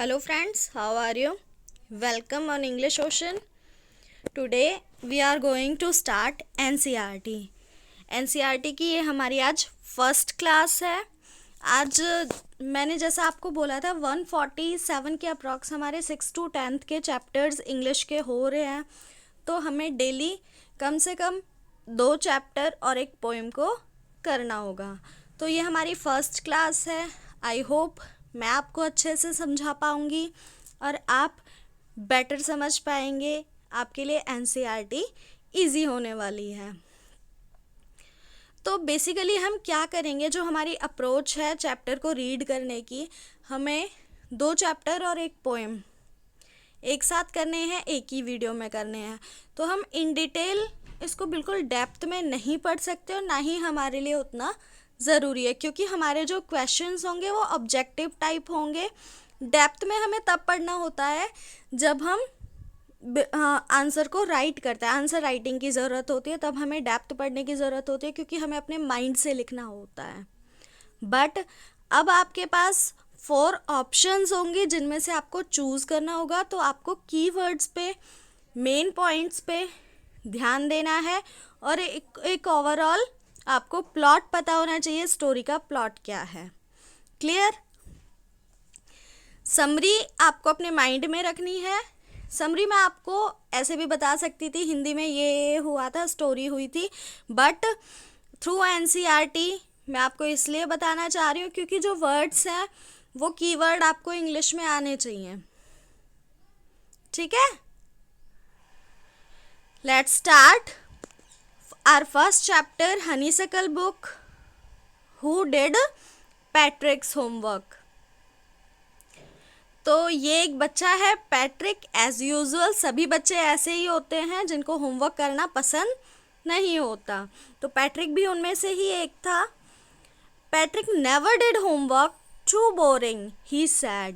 Hello friends, how are you? Welcome on English Ocean. Today we are going to start NCERT. NCERT की ये हमारी आज first class है. आज मैंने जैसा आपको बोला था 147 के अप्रॉक्स हमारे 6 to 10th के चैप्टर्स इंग्लिश के हो रहे हैं. तो हमें डेली कम से कम 2 चैप्टर और एक पोएम को करना होगा. तो ये हमारी फर्स्ट क्लास है. आई होप मैं आपको अच्छे से समझा पाऊँगी और आप बेटर समझ पाएंगे. आपके लिए एनसीईआरटी इजी होने वाली है. तो बेसिकली हम क्या करेंगे, जो हमारी अप्रोच है चैप्टर को रीड करने की, हमें 2 चैप्टर और एक पोएम एक साथ करने हैं, एक ही वीडियो में करने हैं. तो हम इन डिटेल इसको बिल्कुल डेप्थ में नहीं पढ़ सकते और ना ही हमारे लिए उतना ज़रूरी है, क्योंकि हमारे जो क्वेश्चंस होंगे वो ऑब्जेक्टिव टाइप होंगे. डेप्थ में हमें तब पढ़ना होता है जब हम आंसर को राइट करते हैं, आंसर राइटिंग की ज़रूरत होती है, तब हमें डेप्थ पढ़ने की ज़रूरत होती है, क्योंकि हमें अपने माइंड से लिखना होता है. बट अब आपके पास 4 ऑप्शंस होंगे जिनमें से आपको चूज़ करना होगा. तो आपको कीवर्ड्स पे, मेन पॉइंट्स पे ध्यान देना है और एक ओवरऑल आपको प्लॉट पता होना चाहिए, स्टोरी का प्लॉट क्या है. क्लियर? समरी आपको अपने माइंड में रखनी है. समरी मैं आपको ऐसे भी बता सकती थी, हिंदी में ये हुआ था, स्टोरी हुई थी, बट थ्रू एनसीईआरटी मैं आपको इसलिए बताना चाह रही हूँ क्योंकि जो वर्ड्स हैं वो कीवर्ड आपको इंग्लिश में आने चाहिए. ठीक है, let's start our first chapter, Honeysuckle book. Who did Patrick's homework? तो ये एक बच्चा है पैट्रिक. एज यूजुअल सभी बच्चे ऐसे ही होते हैं जिनको होमवर्क करना पसंद नहीं होता. तो पैट्रिक भी उनमें से ही एक था. Patrick never did homework, too boring, he said.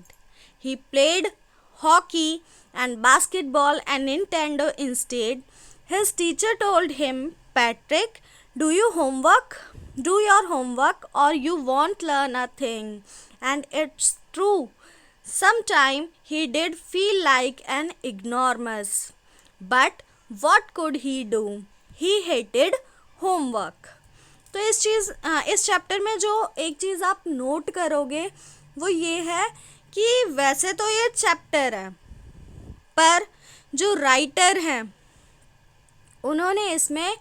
He played hockey and basketball and Nintendo instead. His teacher told him, Patrick, do your homework or you won't learn a thing. And it's true. Sometime he did feel like an ignoramus. But what could he do? He hated homework. तो इस chapter में जो एक चीज़ आप note करोगे वो ये है कि वैसे तो ये चैप्टर है, पर जो राइटर हैं उन्होंने इसमें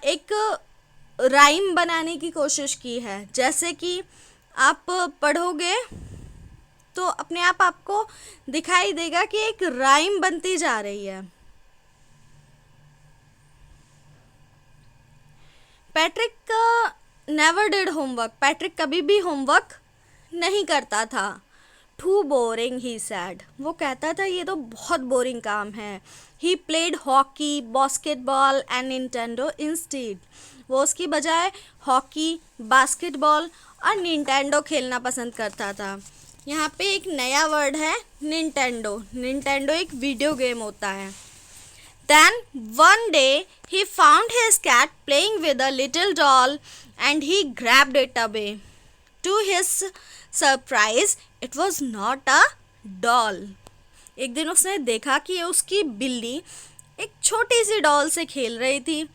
एक राइम बनाने की कोशिश की है. जैसे कि आप पढ़ोगे तो अपने आप आपको दिखाई देगा कि एक राइम बनती जा रही है. Patrick never did homework. Patrick कभी भी होमवर्क नहीं करता था. Too boring he said. वो कहता था ये तो बहुत बोरिंग काम है. He played hockey, basketball and Nintendo instead. वो उसकी बजाय हॉकी, बास्केटबॉल और निंटेंडो खेलना पसंद करता था. यहाँ पे एक नया वर्ड है, निंटेंडो. निंटेंडो एक वीडियो गेम होता है. Then one day he found his cat playing with a little doll and he grabbed it away. To his surprise, it was not a doll. एक दिन उसने देखा कि उसकी बिल्ली एक छोटी सी डॉल से खेल रही थी,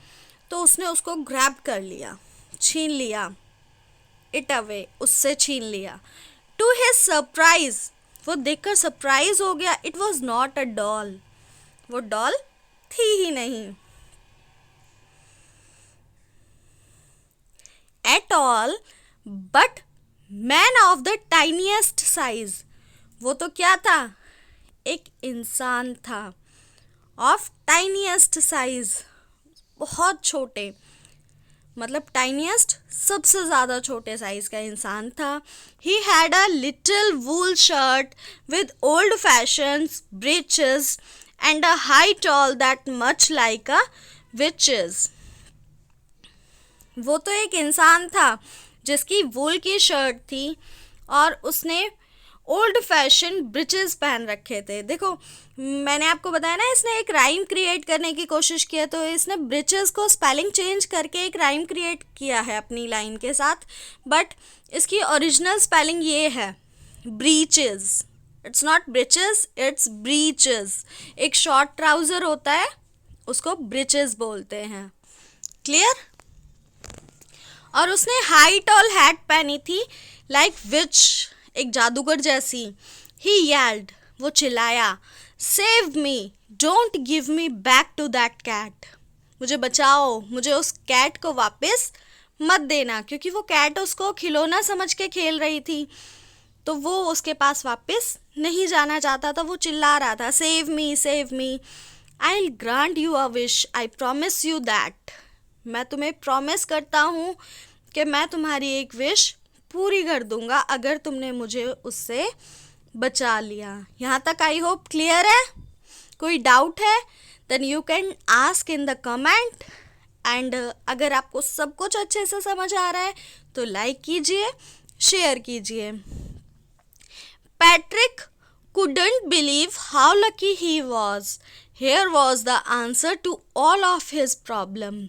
तो उसने उसको ग्रैब कर लिया, छीन लिया. इट अवे, उससे छीन लिया. टू हिज सरप्राइज, वो देखकर सरप्राइज हो गया. It was not a doll. वो डॉल थी ही नहीं. At all, but man of the tiniest size. वो तो क्या था? एक इंसान था. ऑफ टाइनिएस्ट साइज, बहुत छोटे, मतलब टाइनिएस्ट सबसे ज़्यादा छोटे साइज़ का इंसान था. He had a little wool shirt with old fashioned breeches and a high tall that much like a witch's. वो तो एक इंसान था जिसकी वूल की शर्ट थी और उसने ओल्ड फैशन ब्रिचेस पहन रखे थे. देखो मैंने आपको बताया ना, इसने एक राइम क्रिएट करने की कोशिश किया, तो इसने ब्रिचेस को स्पेलिंग चेंज करके एक राइम क्रिएट किया है अपनी लाइन के साथ. बट इसकी ओरिजिनल स्पेलिंग ये है, breaches. It's not breaches, it's breaches. एक शॉर्ट ट्राउज़र होता है, उसको ब्रिचेस बोलते हैं। क्लियर? और उसने हाई टॉल हैट पहनी थी, लाइक विच, एक जादूगर जैसी। ही येल्ड, वो चिल्लाया, save me, don't give me back to that cat. मुझे बचाओ, मुझे उस कैट को वापस मत देना, क्योंकि वो कैट उसको खिलौना समझ के खेल रही थी, तो वो उसके पास वापस नहीं जाना चाहता था। वो चिल्ला रहा था, save me, save me, I will grant you a wish, I promise you that. मैं तुम्हें प्रॉमिस करता हूँ कि मैं तुम्हारी एक विश पूरी कर दूंगा अगर तुमने मुझे उससे बचा लिया। यहाँ तक आई होप क्लियर है? कोई डाउट है then you can ask in the comment. And अगर आपको सब कुछ अच्छे से समझ आ रहा है तो लाइक कीजिए, शेयर कीजिए। Patrick couldn't believe how lucky he was. Here was the answer to all of his problem.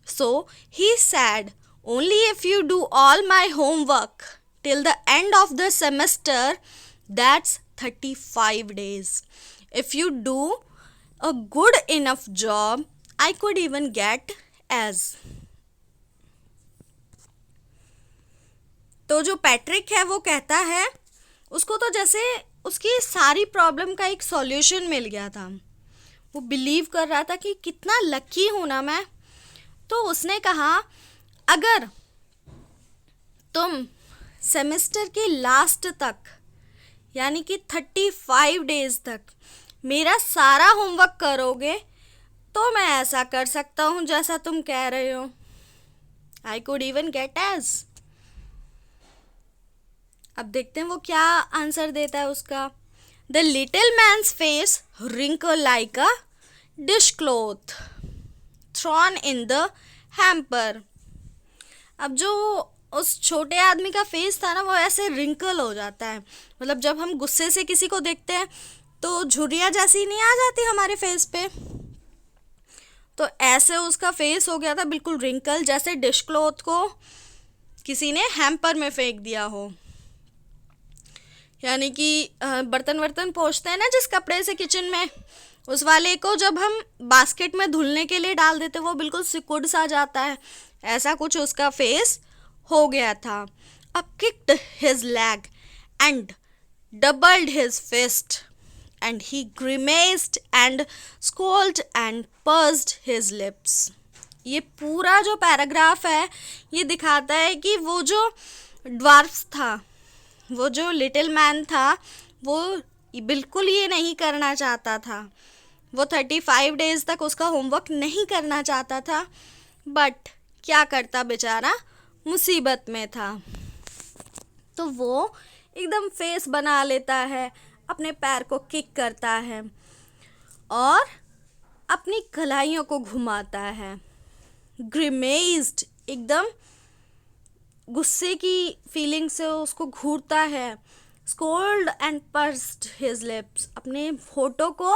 So he said, only if you do all my homework till the end of the semester, that's 35 days. If you do a good enough job, I could even get as. तो जो Patrick है वो कहता है, उसको तो जैसे उसकी सारी प्रॉब्लम का एक सॉल्यूशन मिल गया था। वो बिलीव कर रहा था कि कितना लकी हूँ ना मैं। तो उसने कहा, अगर तुम सेमेस्टर के लास्ट तक, यानी कि 35 डेज तक मेरा सारा होमवर्क करोगे तो मैं ऐसा कर सकता हूँ जैसा तुम कह रहे हो। I could even get A's. अब देखते हैं वो क्या आंसर देता है उसका। The little man's face wrinkle like a dish cloth thrown in the hamper. अब जो उस छोटे आदमी का फेस था ना, वो ऐसे रिंकल हो जाता है। मतलब जब हम गुस्से से किसी को देखते हैं तो झुर्रियाँ जैसी नहीं आ जाती हमारे फेस पे, तो ऐसे उसका फेस हो गया था बिल्कुल रिंकल, जैसे डिश क्लॉथ को किसी ने हैम्पर में फेंक दिया हो। यानी कि बर्तन वर्तन पोंछते हैं ना जिस कपड़े से किचन में, उस वाले को जब हम बास्केट में धुलने के लिए डाल देते वो बिल्कुल सिकुड़ सा जाता है, ऐसा कुछ उसका फेस हो गया था। अब kicked his leg and doubled his fist and he grimaced and scowled and pursed his lips. ये पूरा जो पैराग्राफ है ये दिखाता है कि वो जो ड्वार्फ था, वो जो लिटिल मैन था, वो बिल्कुल ये नहीं करना चाहता था। वो 35 डेज तक उसका होमवर्क नहीं करना चाहता था, बट क्या करता बेचारा, मुसीबत में था। तो वो एकदम फेस बना लेता है, अपने पैर को किक करता है और अपनी कलाइयों को घुमाता है। ग्रिमेज्ड, एकदम गुस्से की फीलिंग से उसको घूरता है। Scold and pursed his lips, अपने होठों को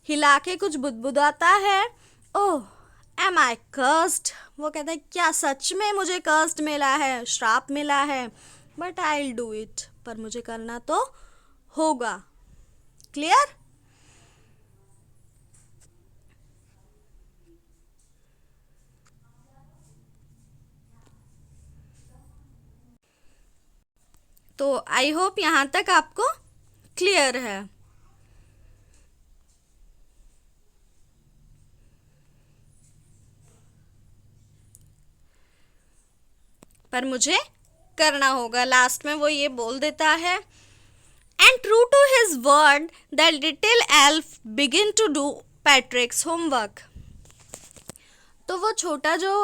हिला के कुछ बुदबुदाता है। ओह एम आई कर्स्ड, वो कहता है क्या सच में मुझे कर्स्ड मिला है, श्राप मिला है, but I will do it, पर मुझे करना तो होगा। क्लियर? तो आई होप यहाँ तक आपको क्लियर है। पर मुझे करना होगा। लास्ट में वो ये बोल देता है, and true to his word the little elf begin to do Patrick's homework. तो वो छोटा जो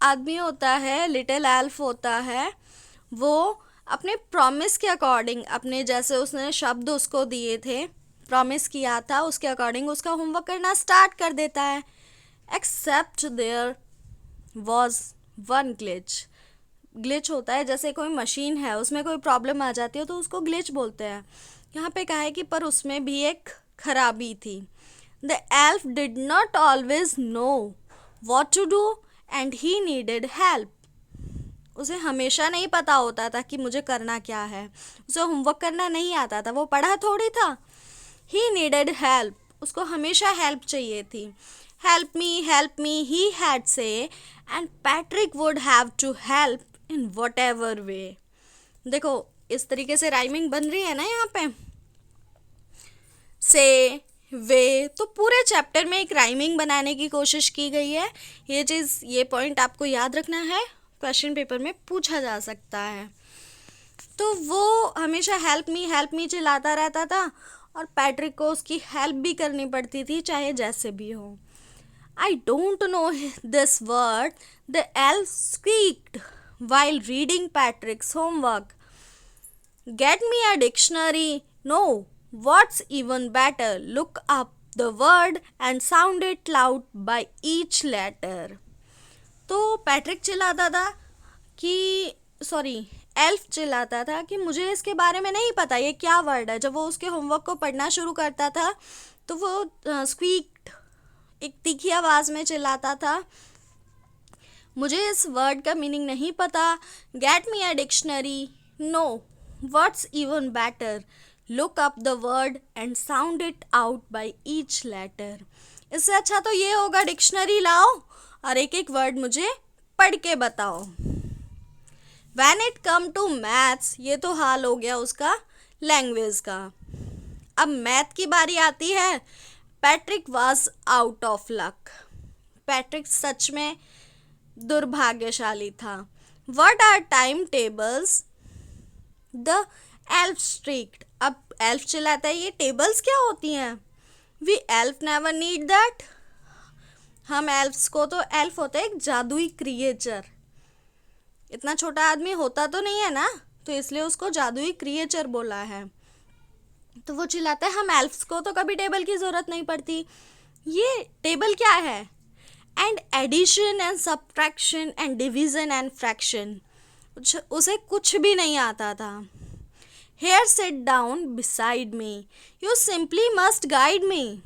आदमी होता है, लिटिल एल्फ होता है, वो अपने प्रॉमिस के अकॉर्डिंग, अपने जैसे उसने शब्द उसको दिए थे, प्रॉमिस किया था, उसके अकॉर्डिंग उसका होमवर्क करना स्टार्ट कर देता है। Except there was one glitch. Glitch होता है जैसे कोई मशीन है उसमें कोई प्रॉब्लम आ जाती है तो उसको ग्लिच बोलते हैं। यहाँ पे कहा है कि पर उसमें भी एक खराबी थी। The elf did not always know what to do and he needed help. उसे हमेशा नहीं पता होता था कि मुझे करना क्या है, उसे होमवर्क करना नहीं आता था, वो पढ़ा थोड़ी था। ही नीडेड हेल्प, उसको हमेशा हेल्प चाहिए थी। Help me he had said, and Patrick would have to help in whatever way. देखो इस तरीके से राइमिंग बन रही है ना यहाँ पे, से, वे, तो पूरे चैप्टर में एक राइमिंग बनाने की कोशिश की गई है। ये चीज़, ये पॉइंट आपको याद रखना है, क्वेश्चन पेपर में पूछा जा सकता है। तो वो हमेशा हेल्प मी चिल्लाता रहता था और पैट्रिक को उसकी हेल्प भी करनी पड़ती थी, चाहे जैसे भी हो। I don't know this word, the elf screeched while reading Patrick's homework. Get me a dictionary. No, what's even better, look up the word and sound it loud by each letter. तो Patrick चिल्लाता था कि elf चिल्लाता था कि मुझे इसके बारे में नहीं पता ये क्या वर्ड है। जब वो उसके होमवर्क को पढ़ना शुरू करता था तो वो स्क्वीक्ड, एक तीखी आवाज़ में चिल्लाता था, मुझे इस वर्ड का मीनिंग नहीं पता। Get me a dictionary. No, what's even better, look up the word and sound it out by each letter. इससे अच्छा तो ये होगा डिक्शनरी लाओ और एक एक वर्ड मुझे पढ़ के बताओ। When it come to maths, ये तो हाल हो गया उसका लैंग्वेज का। अब मैथ की बारी आती है। Patrick was out of luck. Patrick सच में दुर्भाग्यशाली था। What are time tables? The elf screeched. अब एल्फ चिल्लाता है, ये टेबल्स क्या होती हैं? We elf never need that. हम एल्फ्स को तो, एल्फ होता है एक जादुई क्रिएचर, इतना छोटा आदमी होता तो नहीं है ना, तो इसलिए उसको जादुई क्रिएचर बोला है। तो वो चिल्लाता है हम एल्फ्स को तो कभी टेबल की ज़रूरत नहीं पड़ती, ये टेबल क्या है? And addition and subtraction and division and fraction, उसे कुछ भी नहीं आता था। Here sit down beside me, you simply must guide me.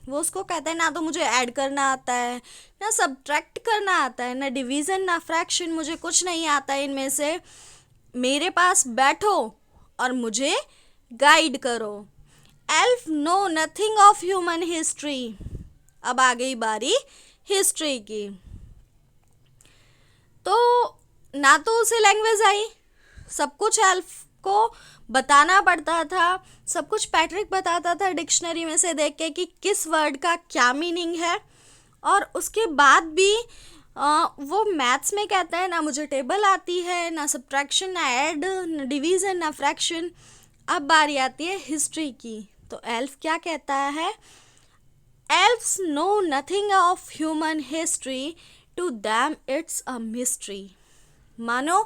वो उसको कहता है ना तो मुझे ऐड करना आता है, ना सब्ट्रैक्ट करना आता है, ना डिवीज़न ना फ्रैक्शन, मुझे कुछ नहीं आता है इनमें से। मेरे पास बैठो और मुझे गाइड करो। Elf know nothing of human history. अब आ गई बारी हिस्ट्री की। तो ना तो उसे लैंग्वेज आई, सब कुछ एल्फ को बताना पड़ता था, सब कुछ पैट्रिक बताता था डिक्शनरी में से देख के कि किस वर्ड का क्या मीनिंग है। और उसके बाद भी वो मैथ्स में कहता है ना मुझे टेबल आती है, ना सब्ट्रैक्शन, ना ऐड, ना डिवीज़न, ना फ्रैक्शन। अब बारी आती है हिस्ट्री की। तो एल्फ क्या कहता है? Elves know nothing of human history, to them it's a mystery. मानो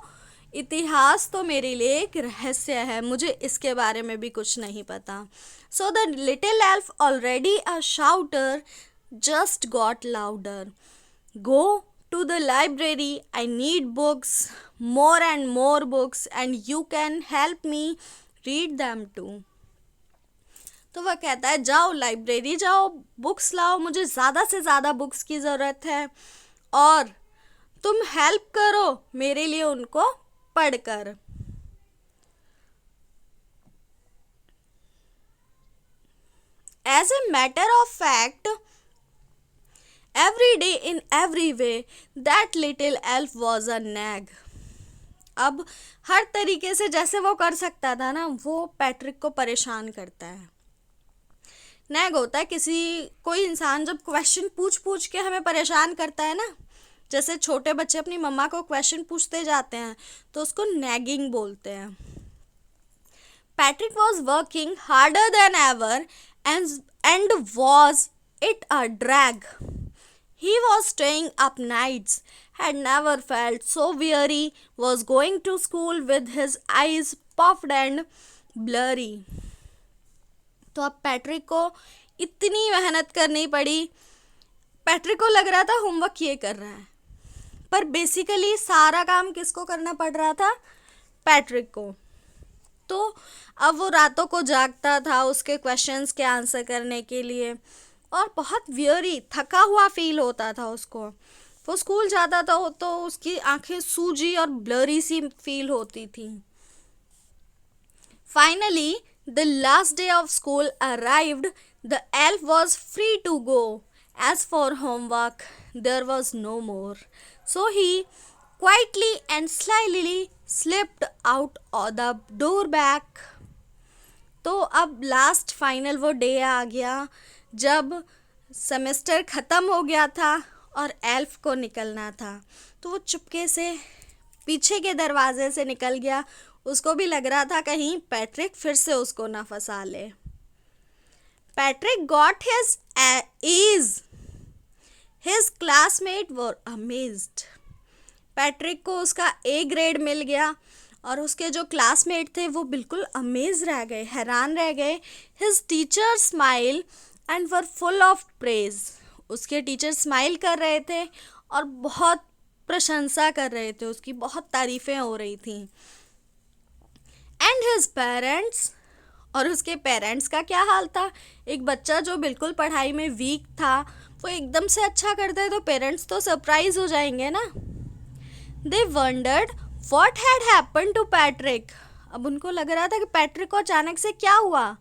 इतिहास तो मेरे लिए एक रहस्य है, मुझे इसके बारे में भी कुछ नहीं पता। So the little elf, already a shouter, just got louder. Go to the library, I need books, more and more books, and you can help me read them too. तो वह कहता है जाओ लाइब्रेरी जाओ, बुक्स लाओ, मुझे ज़्यादा से ज़्यादा बुक्स की ज़रूरत है और तुम हेल्प करो मेरे लिए उनको पढ़कर। As a matter of fact, every day in every way that little elf was a nag. अब हर तरीके से जैसे वो कर सकता था ना, वो पैट्रिक को परेशान करता है। नैग होता है कोई इंसान जब क्वेश्चन पूछ के हमें परेशान करता है ना, जैसे छोटे बच्चे अपनी मम्मा को क्वेश्चन पूछते जाते हैं तो उसको नैगिंग बोलते हैं। Patrick was working harder than ever and was it a drag. He was staying up nights, had never felt so weary, was going to school with his eyes puffed and blurry. तो अब Patrick को इतनी मेहनत करनी पड़ी। Patrick को लग रहा था होमवर्क ये कर रहा है, पर बेसिकली सारा काम किसको करना पड़ रहा था? पैट्रिक को। तो अब वो रातों को जागता था उसके क्वेश्चंस के आंसर करने के लिए और बहुत वियरी, थका हुआ फील होता था उसको। वो स्कूल जाता था तो उसकी आंखें सूजी और ब्लरी सी फील होती थी. Finally, the last day of school arrived. The elf was free to go. As for homework, there was no more. So he quietly and slyly slipped out of the door back. तो अब last final वो day आ गया जब semester ख़त्म हो गया था और एल्फ को निकलना था. तो वो चुपके से पीछे के दरवाजे से निकल गया. उसको भी लग रहा था कहीं पैट्रिक फिर से उसको ना फंसा ले. Patrick got his age. His classmate were amazed. Patrick को उसका ए ग्रेड मिल गया और उसके जो क्लासमेट थे वो बिल्कुल अमेज रह गए, हैरान रह गए. His teacher smile and were full of praise. उसके टीचर स्माइल कर रहे थे और बहुत प्रशंसा कर रहे थे, उसकी बहुत तारीफ़ें हो रही थी. And his parents. और उसके पेरेंट्स का क्या हाल था. एक बच्चा जो बिल्कुल पढ़ाई में वीक था वो एकदम से अच्छा करता है तो पेरेंट्स तो सरप्राइज हो जाएंगे ना. They wondered what had happened to Patrick. अब उनको लग रहा था कि पैट्रिक को अचानक से क्या हुआ.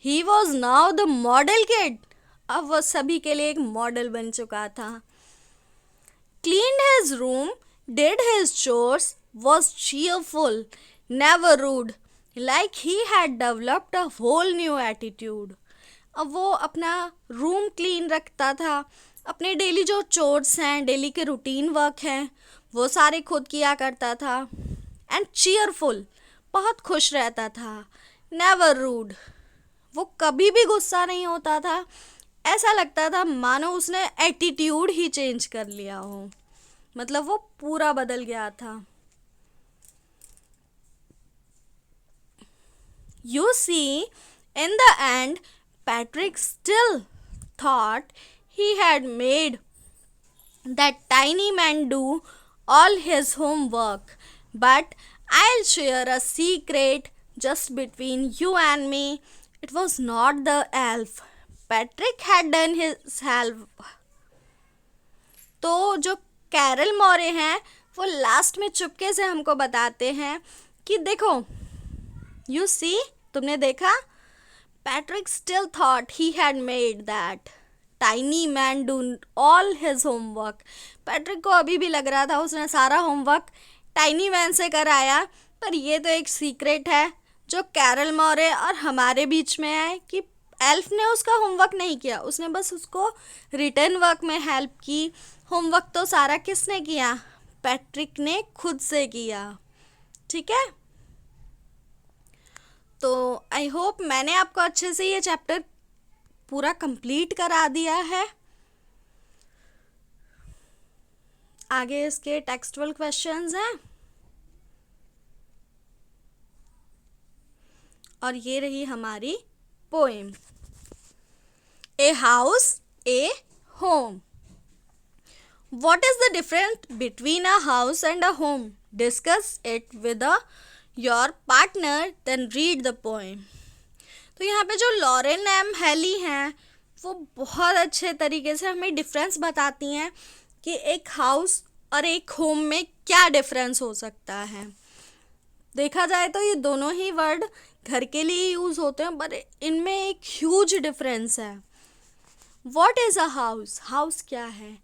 He was now the model kid. अब वो सभी के लिए एक मॉडल बन चुका था. Cleaned his room, did his chores, was cheerful, never rude, like he had developed a whole new attitude. अब वो अपना रूम क्लीन रखता था, अपने डेली जो चोर्स हैं, डेली के रूटीन वर्क हैं वो सारे खुद किया करता था. एंड चीयरफुल, बहुत खुश रहता था. नेवर रूड, वो कभी भी गुस्सा नहीं होता था. ऐसा लगता था मानो उसने एटीट्यूड ही चेंज कर लिया हो, मतलब वो पूरा बदल गया था. You see, in the end, Patrick still thought he had made that tiny man do all his homework. But I'll share a secret just between you and me. It was not the elf. Patrick had done his half. तो जो Carol मोरे हैं वो last में चुपके से हमको बताते हैं कि देखो, you see, तुमने देखा, Patrick still thought he had made that tiny man do all his homework. Patrick को अभी भी लग रहा था उसने सारा होमवर्क टाइनी मैन से कराया. पर ये तो एक सीक्रेट है जो कैरल मोरे और हमारे बीच में है कि एल्फ ने उसका होमवर्क नहीं किया, उसने बस उसको रिटर्न वर्क में हेल्प की. होमवर्क तो सारा किसने किया, पैट्रिक ने खुद से किया. ठीक है, तो आई होप मैंने आपको अच्छे से ये चैप्टर पूरा कंप्लीट करा दिया है. आगे इसके टेक्सचुअल क्वेश्चंस हैं और ये रही हमारी poem. A house, a home. What is the difference between a house and a home? Discuss it with your partner, then read the poem. तो यहाँ पे जो लॉरेन एम हेली हैं वो बहुत अच्छे तरीके से हमें डिफरेंस बताती हैं कि एक हाउस और एक होम में क्या डिफरेंस हो सकता है. देखा जाए तो ये दोनों ही वर्ड घर के लिए यूज़ होते हैं पर इनमें एक ह्यूज डिफरेंस है. What is a house? House क्या है?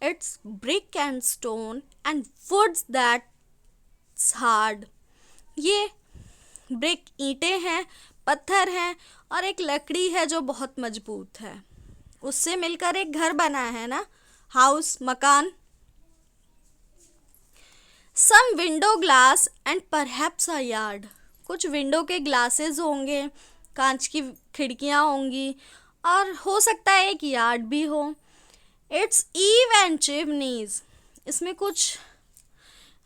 It's brick and stone and woods that's hard. ये ब्रिक ईंटें हैं, पत्थर हैं और एक लकड़ी है जो बहुत मजबूत है, उससे मिलकर एक घर बना है ना, हाउस, मकान. Some window glass and perhaps a yard. कुछ विंडो के ग्लासेस होंगे, कांच की खिड़कियाँ होंगी और हो सकता है एक यार्ड भी हो. It's eave and chimneys. इसमें कुछ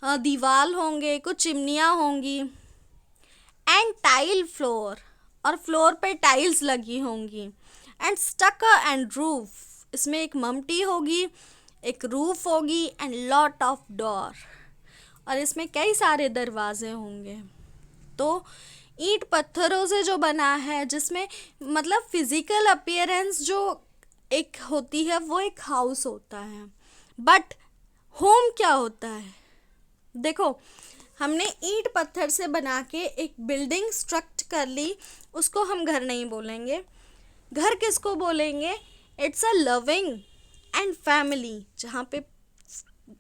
दीवार होंगे, कुछ चिमनियाँ होंगी. एंड टाइल फ्लोर, और फ्लोर पे टाइल्स लगी होंगी. And stucco and roof. इसमें एक ममटी होगी, एक रूफ होगी एंड लॉट ऑफ डोर. और इसमें कई सारे दरवाजे होंगे. तो ईंट पत्थरों से जो बना है, जिसमें मतलब फिजिकल अपीयरेंस जो एक होती है वो एक हाउस होता है. बट होम क्या होता है? देखो, हमने ईंट पत्थर से बना के एक बिल्डिंग स्ट्रक्ट कर ली, उसको हम घर नहीं बोलेंगे। घर किसको बोलेंगे? It's a loving and family, जहाँ पे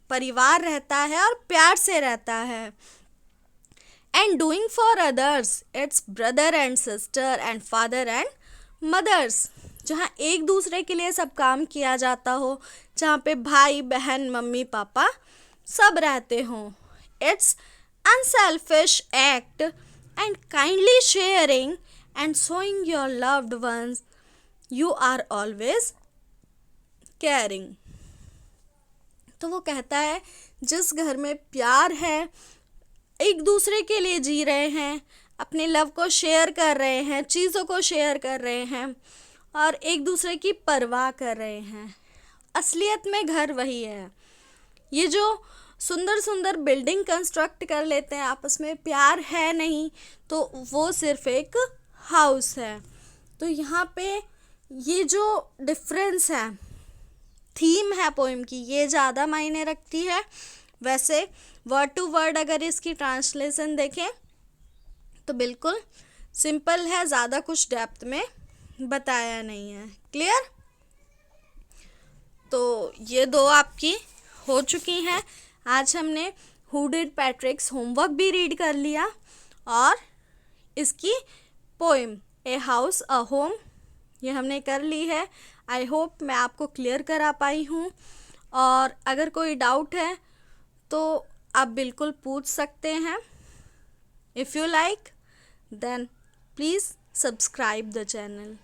परिवार रहता है और प्यार से रहता है। And doing for others, it's brother and sister and father and mothers, जहाँ एक दूसरे के लिए सब काम किया जाता हो, जहाँ पे भाई बहन मम्मी पापा सब रहते हों। It's unselfish act and kindly sharing and showing your loved ones you are always caring. तो वो कहता है जिस घर में प्यार है, एक दूसरे के लिए जी रहे हैं, अपने लव को शेयर कर रहे हैं, चीज़ों को शेयर कर रहे हैं और एक दूसरे की परवाह कर रहे हैं, असलियत में घर वही है। ये जो सुंदर सुंदर बिल्डिंग कंस्ट्रक्ट कर लेते हैं, आपस में प्यार है नहीं, तो वो सिर्फ एक हाउस है। तो यहाँ पे ये जो डिफरेंस है, थीम है पोएम की, ये ज़्यादा मायने रखती है। वैसे वर्ड टू वर्ड अगर इसकी ट्रांसलेशन देखें तो बिल्कुल सिंपल है, ज़्यादा कुछ डेप्थ में बताया नहीं है। क्लियर? तो ये दो आपकी हो चुकी हैं। आज हमने हु डिड पैट्रिक्स होमवर्क भी रीड कर लिया और इसकी poem a house a home ये हमने कर ली है। आई होप मैं आपको क्लियर करा पाई हूँ, और अगर कोई डाउट है तो आप बिल्कुल पूछ सकते हैं। If you like then please subscribe the channel.